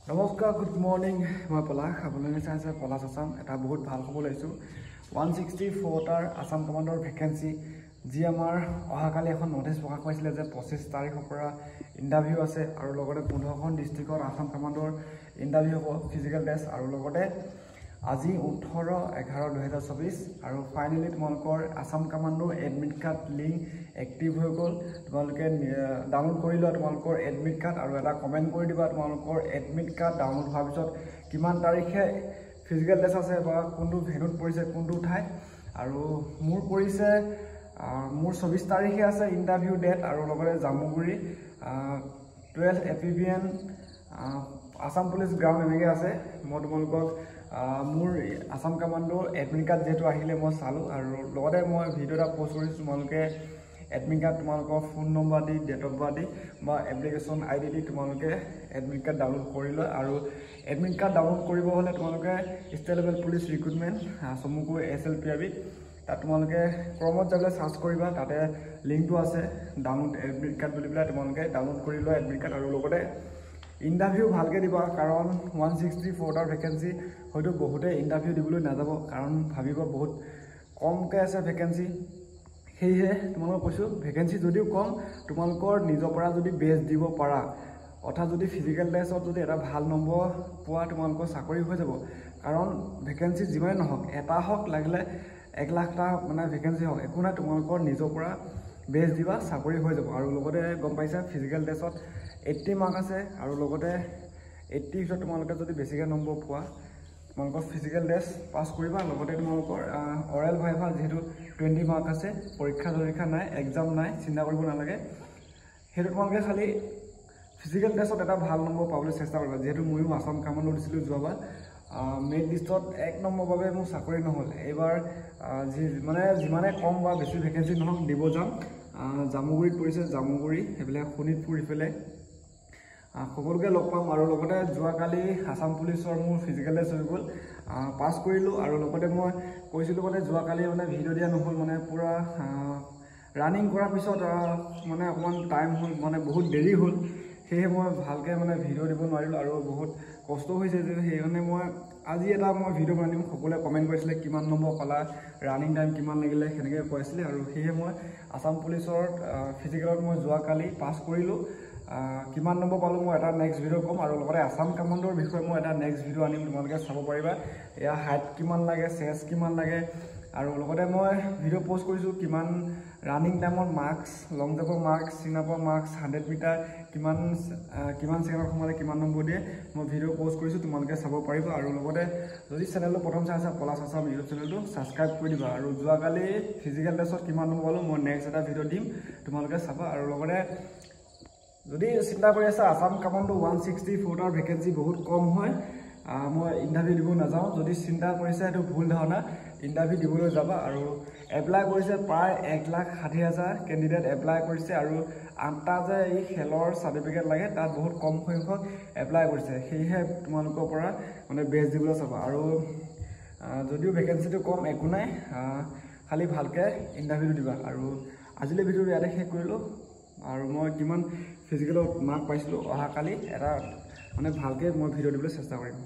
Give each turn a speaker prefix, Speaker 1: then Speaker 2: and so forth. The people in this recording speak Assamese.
Speaker 1: নমস্কাৰ, গুড মৰ্নিং। মই পলাশ। আপোনালোকে চাইছে পলাশ আছাম। এটা বহুত ভাল খবৰ লৈছোঁ। 164টাৰ আছাম কমাণ্ডৰ ভেকেঞ্চি, যি আমাৰ অহাকালি এখন নটিছ প্ৰকাশ পাইছিলে যে 25 তাৰিখৰ পৰা ইণ্টাৰভিউ আছে আৰু লগতে 15খন ডিষ্ট্ৰিক্টত আছাম কমাণ্ডৰ ইণ্টাৰভিউ হ'ব, ফিজিকেল টেষ্ট। আৰু লগতে আজি 18/11/2024 আৰু ফাইনেলি তোমালোকৰ আছাম কমাণ্ডৰ এডমিট কাৰ্ড লিংক এক্টিভ হৈ গ'ল। তোমালোকে ডাউনলোড কৰি লোৱা তোমালোকৰ এডমিট কাৰ্ড আৰু এটা কমেণ্ট কৰি দিবা তোমালোকৰ এডমিট কাৰ্ড ডাউনলোড হোৱাৰ পিছত কিমান তাৰিখে ফিজিকেল টেষ্ট আছে বা কোনটো ভেন্যুত পৰিছে, কোনটো ঠাইত। আৰু মোৰ পৰিছে মোৰ 24 তাৰিখে আছে ইণ্টাৰভিউ ডেট আৰু লগতে Jamuguri 12 APBN Assam police ground এনেকৈ আছে। মই তোমালোকক মোৰ আছাম কমাণ্ডৰ এডমিট কাৰ্ড যিহেতু আহিলে মই চালোঁ আৰু লগতে মই ভিডিঅ' এটা পষ্ট কৰিছোঁ। তোমালোকে এডমিট কাৰ্ড তোমালোকৰ ফোন নম্বৰ দি, ডেট অফ বাৰ্থ দি বা এপ্লিকেশ্যন ID দি তোমালোকে এডমিট কাৰ্ড ডাউনলোড কৰি লয়। আৰু এডমিট কাৰ্ড ডাউনলোড কৰিব হ'লে তোমালোকে ষ্টেট লেভেল পুলিচ ৰিক্ৰুটমেণ্ট চমুকৈ SLPRB তাত তোমালোকে ক্ৰমত যাবলৈ চাৰ্চ কৰিবা, তাতে লিংকটো আছে ডাউনলোড এডমিট কাৰ্ড বুলি পেলাই তোমালোকে ডাউনলোড কৰি লোৱা এডমিট কাৰ্ড। আৰু লগতে ইণ্টাৰভিউ ভালকৈ দিবা, কাৰণ 164টাৰ ভেকেঞ্চি হয়তো বহুতে ইণ্টাৰভিউ দিবলৈ নাযাব, কাৰণ ভাবিব বহুত কমকৈ আছে ভেকেঞ্চি। সেয়েহে তোমালোকক কৈছোঁ, ভেকেঞ্চি যদিও কম, তোমালোকৰ নিজৰ পৰা যদি বেষ্ট দিব পাৰা, অৰ্থাৎ যদি ফিজিকেল টেষ্টত যদি এটা ভাল নম্বৰ পোৱা, তোমালোকৰ চাকৰি হৈ যাব। কাৰণ ভেকেঞ্চি যিমানেই নহওক, এটা হওক লাগিলে 1 লাখটা মানে ভেকেঞ্চি হওক, একো নাই, তোমালোকৰ নিজৰ পৰা বেষ্ট দিবা, চাকৰি হৈ যাব। আৰু লগতে গম পাইছা ফিজিকেল টেষ্টত 80 মাৰ্ক আছে আৰু লগতে 80 ভিতৰত তোমালোকে যদি বেছিকৈ নম্বৰ পোৱা, তোমালোকৰ ফিজিকেল টেষ্ট পাছ কৰিবা। লগতে তোমালোকৰ অৰেল ভাইভা যিহেতু 20 মাৰ্ক আছে, পৰীক্ষা নাই, এক্সাম নাই, চিন্তা কৰিব নালাগে। সেইটো তোমালোকে খালি ফিজিকেল টেষ্টত এটা ভাল নম্বৰ পাবলৈ চেষ্টা কৰিবা। যিহেতু ময়ো আছাম কমাণ্ডো দিছিলোঁ যোৱাবাৰ, মেৰিট লিষ্টত 1 নম্বৰ বাবে মোৰ চাকৰি নহ'ল। এইবাৰ যিমানে কম বা বেছি ভেকেঞ্চি নহওক দিব যাম। জামুগুৰিত পৰিছে, জামুগুৰি সেইফালে শোণিতপুৰ ইফালে সকলোকে লগ পাম। আৰু লগতে যোৱাকালি আছাম পুলিচৰ মোৰ ফিজিকেল টেষ্ট হৈ গ'ল, পাছ কৰিলোঁ। আৰু লগতে মই কৈছিলোঁ যোৱাকালি ভিডিঅ' দিয়া নহ'ল, পূৰা ৰানিং কৰাৰ পিছত অকণমান টাইম হ'ল, বহুত দেৰি হ'ল। সেয়েহে মই ভালকৈ ভিডিঅ' দিব নোৱাৰিলোঁ আৰু বহুত কষ্ট হৈছে যে, সেইকাৰণে মই আজি এটা ভিডিঅ' বনাই দিম। সকলোৱে কমেণ্ট কৰিছিলে কিমান নম্বৰ পালা, ৰানিং টাইম কিমান লাগিলে, সেনেকৈ কৈ আছিলে। আৰু সেয়েহে মই আছাম পুলিচৰ ফিজিকেলত মই যোৱাকালি পাছ কৰিলোঁ। কিমান নম্বৰ পালোঁ মই এটা নেক্সট ভিডিঅ' ক'ম। আৰু লগতে আছাম কমাণ্ডৰ বিষয়ে মই এটা নেক্সট ভিডিঅ' আনিম, তোমালোকে চাব পাৰিবা। এয়া হাইট কিমান লাগে, চেষ্ট কিমান লাগে, আৰু লগতে মই ভিডিঅ' পষ্ট কৰিছোঁ কিমান ৰানিং টাইমত মাৰ্কছ, লং জাম্পৰ মাৰ্কছ, চিন-আপৰ মাৰ্কছ, 100 মিটাৰ কিমান ছেকেণ্ডত সোমালে কিমান নম্বৰ দিয়ে, মই ভিডিঅ' পষ্ট কৰিছোঁ, তোমালোকে চাব পাৰিবা। আৰু লগতে যদি চেনেলটো প্ৰথম চাই আছা, পলাশ আছাম ইউটিউব চেনেলটো ছাবস্ক্ৰাইব কৰি দিবা। আৰু যোৱাকালি ফিজিকেল টেষ্টত কিমান নম্বৰ পালোঁ মই নেক্সট এটা ভিডিঅ' দিম, তোমালোকে চাবা। আৰু লগতে যদি চিন্তা কৰি আছা আছাম কমাণ্ডো 164টাৰ ভেকেঞ্চি বহুত কম হয়, মই ইণ্টাৰভিউ দিব নাযাওঁ, যদি চিন্তা কৰিছে সেইটো ভুল ধাৰণা, ইণ্টাৰভিউ দিবলৈ যাবা। আৰু এপ্লাই কৰিছে প্ৰায় 1,60,000 কেণ্ডিডেট এপ্লাই কৰিছে। আৰু 8টা যে এই খেলৰ চাৰ্টিফিকেট লাগে, তাত বহুত কম সংখ্যক এপ্লাই কৰিছে। সেয়েহে তোমালোকৰ পৰা বেষ্ট দিবলৈ চাবা। আৰু যদিও ভেকেঞ্চিটো কম, একো নাই, খালি ভালকৈ ইণ্টাৰভিউটো দিবা। আৰু আজিলৈ ভিডিঅ'টো ইয়াতে শেষ কৰিলোঁ। আৰু মই কিমান ফিজিকেলত মাৰ্ক পাইছিলোঁ, অহাকালি এটা ভালকৈ মই ভিডিঅ' দিবলৈ চেষ্টা কৰিম।